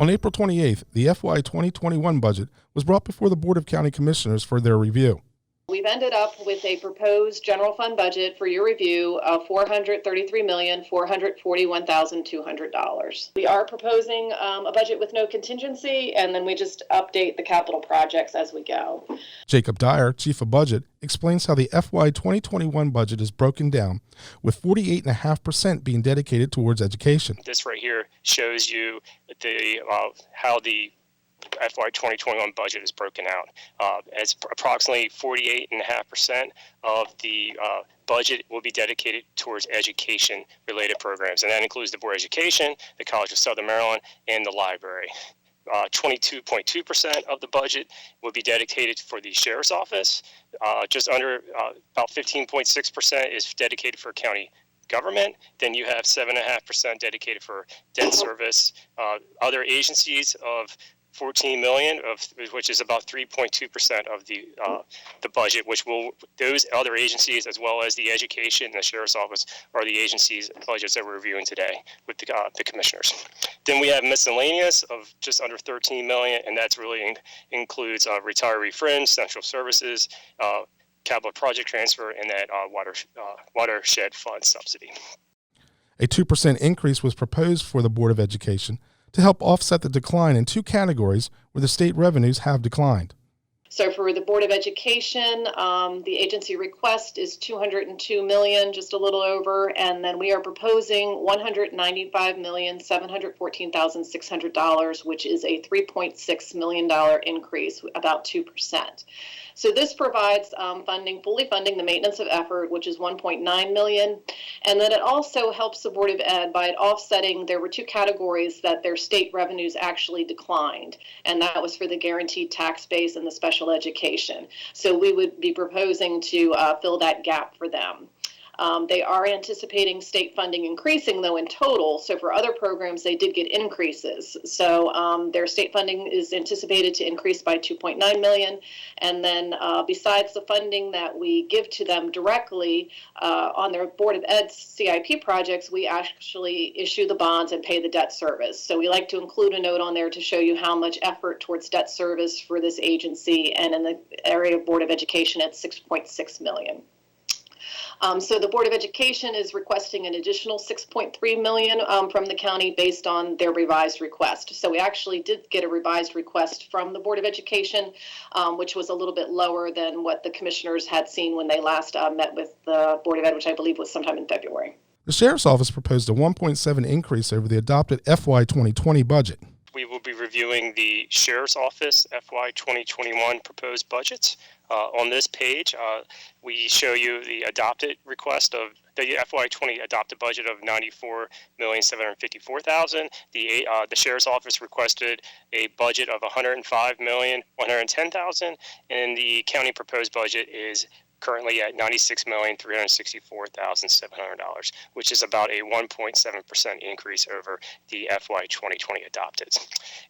On April 28th, the FY 2021 budget was brought before the Board of County Commissioners for their review. We've ended up with a proposed general fund budget for your review of $433,441,200. We are proposing a budget with no contingency, and then we just update the capital projects as we go. Jacob Dyer, Chief of Budget, explains how the FY 2021 budget is broken down, with 48.5% being dedicated towards education. This right here shows you how the FY 2021 budget is broken out. As approximately 48.5% of the budget will be dedicated towards education-related programs, and that includes the Board of Education, the College of Southern Maryland, and the library. 22.2% of the budget will be dedicated for the Sheriff's Office. Just under about 15.6% is dedicated for county government. Then you have 7.5% dedicated for debt service. Other agencies of $14 million, which is about 3.2% of the budget, those other agencies, as well as the education and the Sheriff's Office, are the agencies' budgets that we're reviewing today with the commissioners. Then we have miscellaneous of just under $13 million, and that's really includes retiree fringe, central services, capital project transfer, and that watershed fund subsidy. A 2% increase was proposed for the Board of Education to help offset the decline in two categories where the state revenues have declined. So for the Board of Education, the agency request is $202 million, just a little over, and then we are proposing $195,714,600, which is a $3.6 million increase, about 2%. So this provides fully funding the maintenance of effort, which is $1.9 million, and then it also helps the Board of Ed by offsetting. There were two categories that their state revenues actually declined, and that was for the guaranteed tax base and the special education. So we would be proposing to fill that gap for them. They are anticipating state funding increasing, though, in total. So for other programs, they did get increases. So their state funding is anticipated to increase by $2.9 million. And then besides the funding that we give to them directly on their Board of Ed's CIP projects, we actually issue the bonds and pay the debt service. So we like to include a note on there to show you how much effort towards debt service for this agency. And in the area of Board of Education, it's $6.6 million. So the Board of Education is requesting an additional $6.3 million from the county based on their revised request. So we actually did get a revised request from the Board of Education, which was a little bit lower than what the commissioners had seen when they last met with the Board of Ed, which I believe was sometime in February. The Sheriff's Office proposed a 1.7 increase over the adopted FY 2020 budget. We will be reviewing the Sheriff's Office FY 2021 proposed budgets. On this page, we show you the adopted request of the FY 20 adopted budget of $94,754,000. The Sheriff's Office requested a budget of $105,110,000, and the county proposed budget is currently at $96,364,700, which is about a 1.7% increase over the FY 2020 adopted.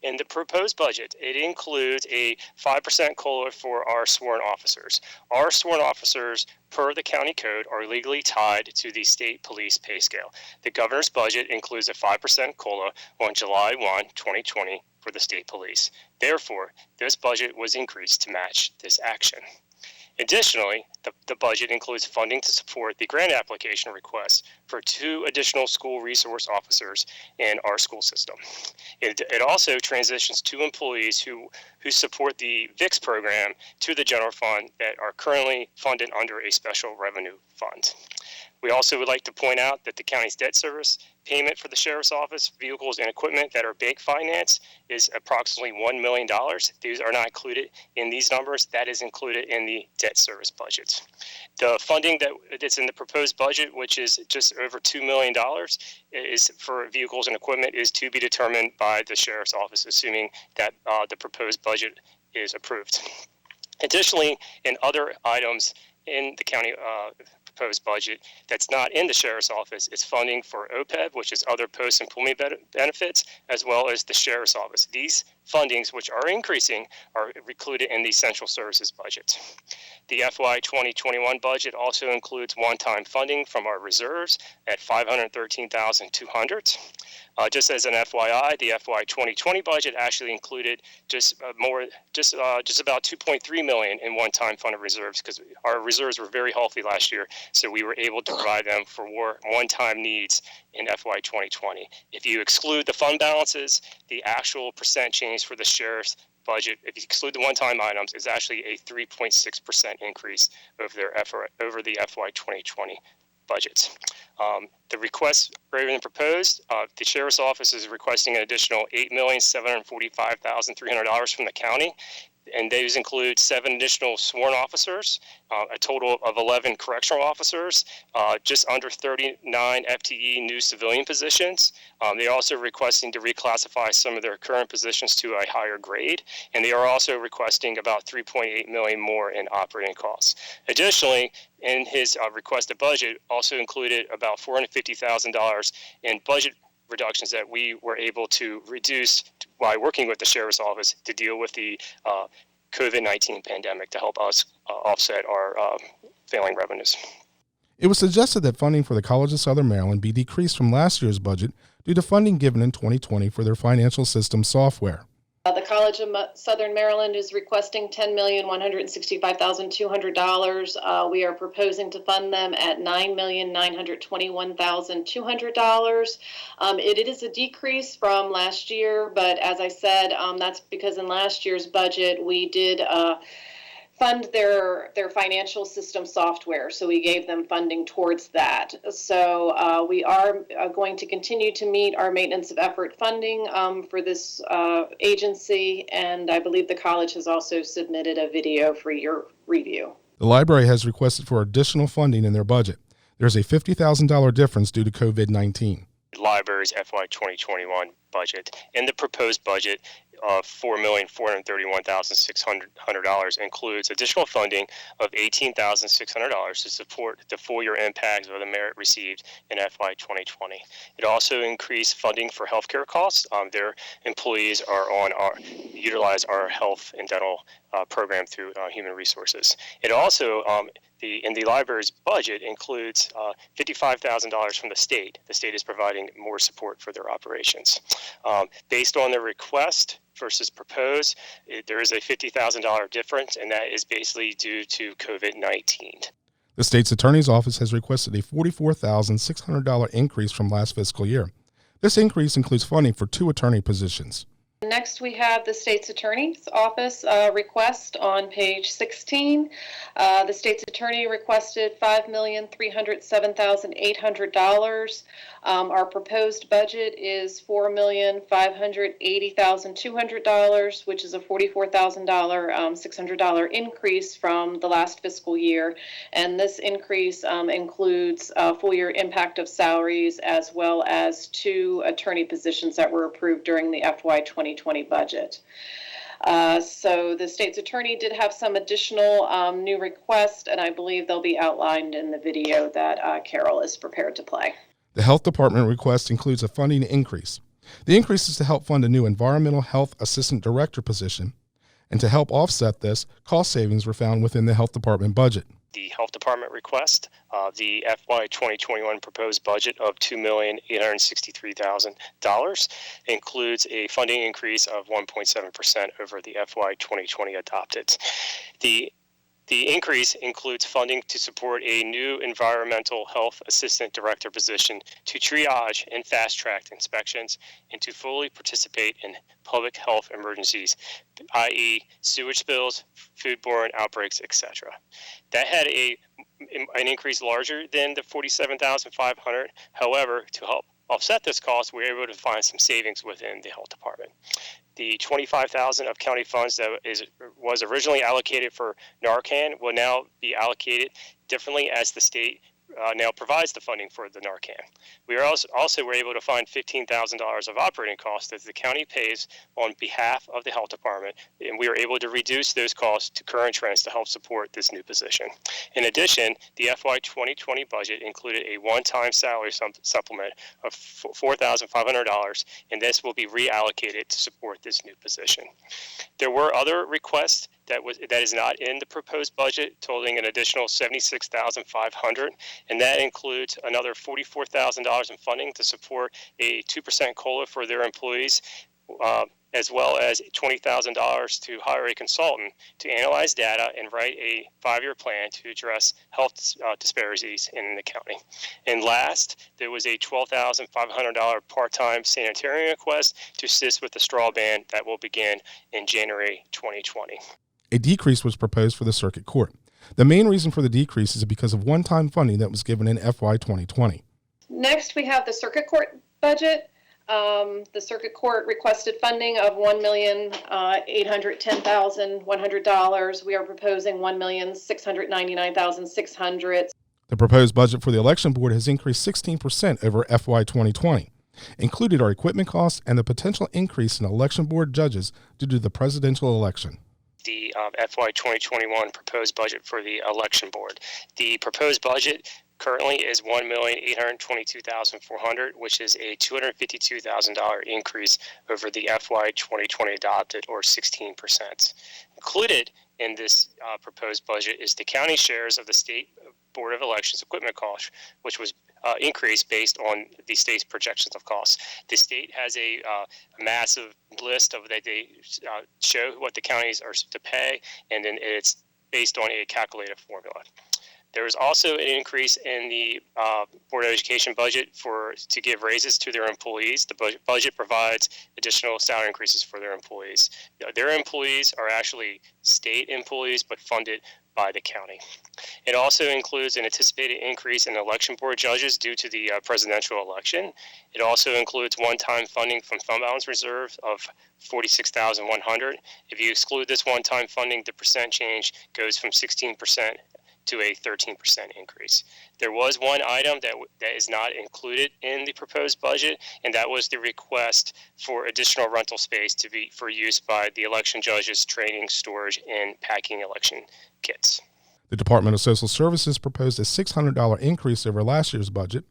In the proposed budget, it includes a 5% COLA for our sworn officers. Our sworn officers, per the county code, are legally tied to the state police pay scale. The governor's budget includes a 5% COLA on July 1, 2020 for the state police. Therefore, this budget was increased to match this action. Additionally, the budget includes funding to support the grant application request for 2 additional school resource officers in our school system. It also transitions 2 employees who support the VIX program to the general fund that are currently funded under a special revenue fund. We also would like to point out that the county's debt service payment for the Sheriff's Office vehicles and equipment that are bank financed is approximately $1 million. These are not included in these numbers. That is included in the debt service budgets. The funding that's in the proposed budget, which is just over $2 million, is for vehicles and equipment, is to be determined by the Sheriff's Office, assuming that the proposed budget is approved. Additionally, in other items in the county proposed budget that's not in the Sheriff's Office is funding for OPEB, which is other post-employment benefits, as well as the Sheriff's Office. These fundings, which are increasing, are included in the central services budget. The FY 2021 budget also includes one-time funding from our reserves at $513,200. Just as an FYI, the FY 2020 budget actually included just about $2.3 million in one-time funded reserves, because our reserves were very healthy last year, so we were able to provide them for one-time needs in FY 2020. If you exclude the fund balances, the actual percent change for the sheriff's budget, if you exclude the one-time items, is actually a 3.6% increase over the FY 2020 budgets. The request greater than proposed, the Sheriff's Office is requesting an additional $8,745,300 from the county, and those include 7 additional sworn officers, a total of 11 correctional officers, just under 39 FTE new civilian positions. They are also requesting to reclassify some of their current positions to a higher grade, and they are also requesting about $3.8 million more in operating costs. Additionally, in his requested budget also included about $450,000 in budget reductions that we were able to reduce by working with the Sheriff's Office to deal with the COVID-19 pandemic to help us offset our failing revenues. It was suggested that funding for the College of Southern Maryland be decreased from last year's budget due to funding given in 2020 for their financial system software. The College of Southern Maryland is requesting $10,165,200. We are proposing to fund them at $9,921,200. It is a decrease from last year, but as I said, that's because in last year's budget we did fund their financial system software, so we gave them funding towards that. So we are going to continue to meet our maintenance of effort funding for this agency, and I believe the college has also submitted a video for your review. The library has requested for additional funding in their budget. There's a $50,000 difference due to COVID-19. Library's FY 2021 budget and the proposed budget of $4,431,600 includes additional funding of $18,600 to support the full year impacts of the merit received in FY 2020. It also increased funding for healthcare costs. Their employees utilize our health and dental program through Human Resources. It also in the library's budget includes $55,000 from the state. The state is providing more support for their operations. Based on the request versus proposed, there is a $50,000 difference, and that is basically due to COVID-19. The state's attorney's office has requested a $44,600 increase from last fiscal year. This increase includes funding for 2 attorney positions. Next, we have the state's attorney's office request on page 16. The state's attorney requested $5,307,800. Our proposed budget is $4,580,200, which is a $44,000 $600 increase from the last fiscal year. And this increase includes full year impact of salaries as well as 2 attorney positions that were approved during the FY 2020 budget. So the state's attorney did have some additional new requests, and I believe they'll be outlined in the video that Carol is prepared to play. The health department request includes a funding increase. The increase is to help fund a new environmental health assistant director position, and to help offset this, cost savings were found within the health department budget. The health department request, the FY 2021 proposed budget of $2,863,000 includes a funding increase of 1.7% over the FY 2020 adopted. The increase includes funding to support a new environmental health assistant director position to triage and fast-track inspections and to fully participate in public health emergencies, i.e. sewage spills, foodborne outbreaks, etc. That had an increase larger than the $47,500. However, to help offset this cost, we were able to find some savings within the health department. The $25,000 of county funds that was originally allocated for Narcan will now be allocated differently as the state now provides the funding for the Narcan. We are also were able to find $15,000 of operating costs that the county pays on behalf of the health department, and we were able to reduce those costs to current trends to help support this new position. In addition, the FY 2020 budget included a one-time salary supplement of $4,500, and this will be reallocated to support this new position. There were other requests that is not in the proposed budget, totaling an additional $76,500, and that includes another $44,000 in funding to support a 2% COLA for their employees, as well as $20,000 to hire a consultant to analyze data and write a 5-year plan to address health disparities in the county. And last, there was a $12,500 part-time sanitarian request to assist with the straw ban that will begin in January 2020. A decrease was proposed for the circuit court. The main reason for the decrease is because of one-time funding that was given in FY 2020. Next, we have the circuit court budget. The circuit court requested funding of $1,810,100. We are proposing $1,699,600. The proposed budget for the election board has increased 16% over FY 2020. Included are equipment costs and the potential increase in election board judges due to the presidential election. The FY 2021 proposed budget for the election board. The proposed budget currently is $1,822,400, which is a $252,000 increase over the FY 2020 adopted, or 16%. Included in this proposed budget is the county shares of the State Board of Elections equipment cost, which was increased based on the state's projections of costs. The state has a massive list of that they show what the counties are to pay, and then it's based on a calculated formula. There is also an increase in the Board of Education budget to give raises to their employees. The budget provides additional salary increases for their employees. Their employees are actually state employees, but funded by the county. It also includes an anticipated increase in election board judges due to the presidential election. It also includes one-time funding from fund balance reserve of $46,100. If you exclude this one-time funding, the percent change goes from 16% to a 13% increase. There was one item that is not included in the proposed budget, and that was the request for additional rental space for use by the election judges, training, storage, and packing election kits. The Department of Social Services proposed a $600 increase over last year's budget.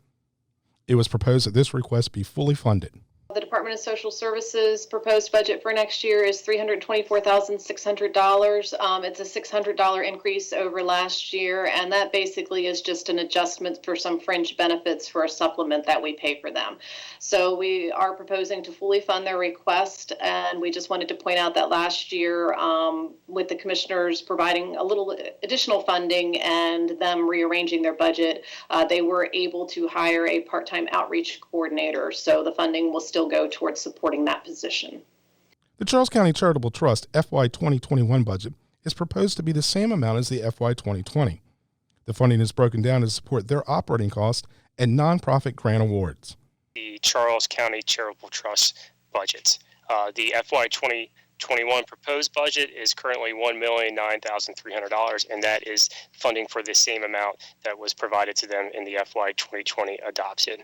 It was proposed that this request be fully funded. The Department of Social Services proposed budget for next year is $324,600. It's a $600 increase over last year, and that basically is just an adjustment for some fringe benefits for a supplement that we pay for them. So we are proposing to fully fund their request, and we just wanted to point out that last year, with the commissioners providing a little additional funding and them rearranging their budget, they were able to hire a part-time outreach coordinator. So the funding will still go towards supporting that position. The Charles County Charitable Trust FY 2021 budget is proposed to be the same amount as the FY 2020. The funding is broken down to support their operating costs and nonprofit grant awards. The Charles County Charitable Trust budget. The FY 2021 proposed budget is currently $1,009,300, and that is funding for the same amount that was provided to them in the FY 2020 adoption.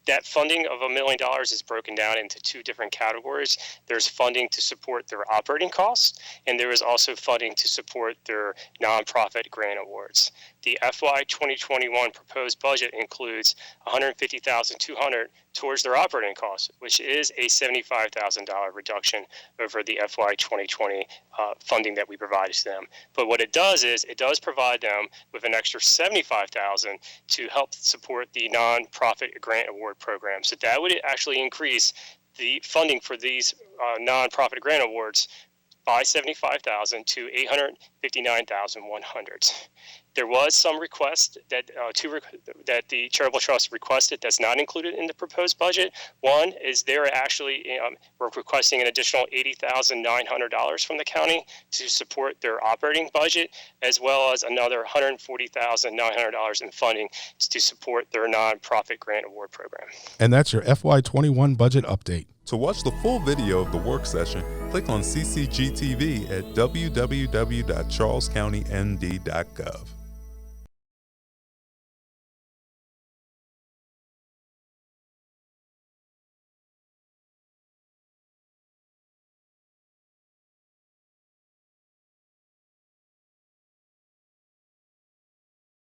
That funding of $1 million is broken down into two different categories. There's funding to support their operating costs, and there is also funding to support their nonprofit grant awards. The FY 2021 proposed budget includes $150,200 towards their operating costs, which is a $75,000 reduction over the FY 2020 funding that we provided to them. But what it does is it does provide them with an extra $75,000 to help support the nonprofit grant award program. So that would actually increase the funding for these nonprofit grant awards by $75,000 to $859,100. There was some request that the Charitable Trust requested that's not included in the proposed budget. One is they're actually we're requesting an additional $80,900 from the county to support their operating budget, as well as another $140,900 in funding to support their nonprofit grant award program. And that's your FY 21 budget update. To watch the full video of the work session, click on CCGTV at www.charlescountynd.gov.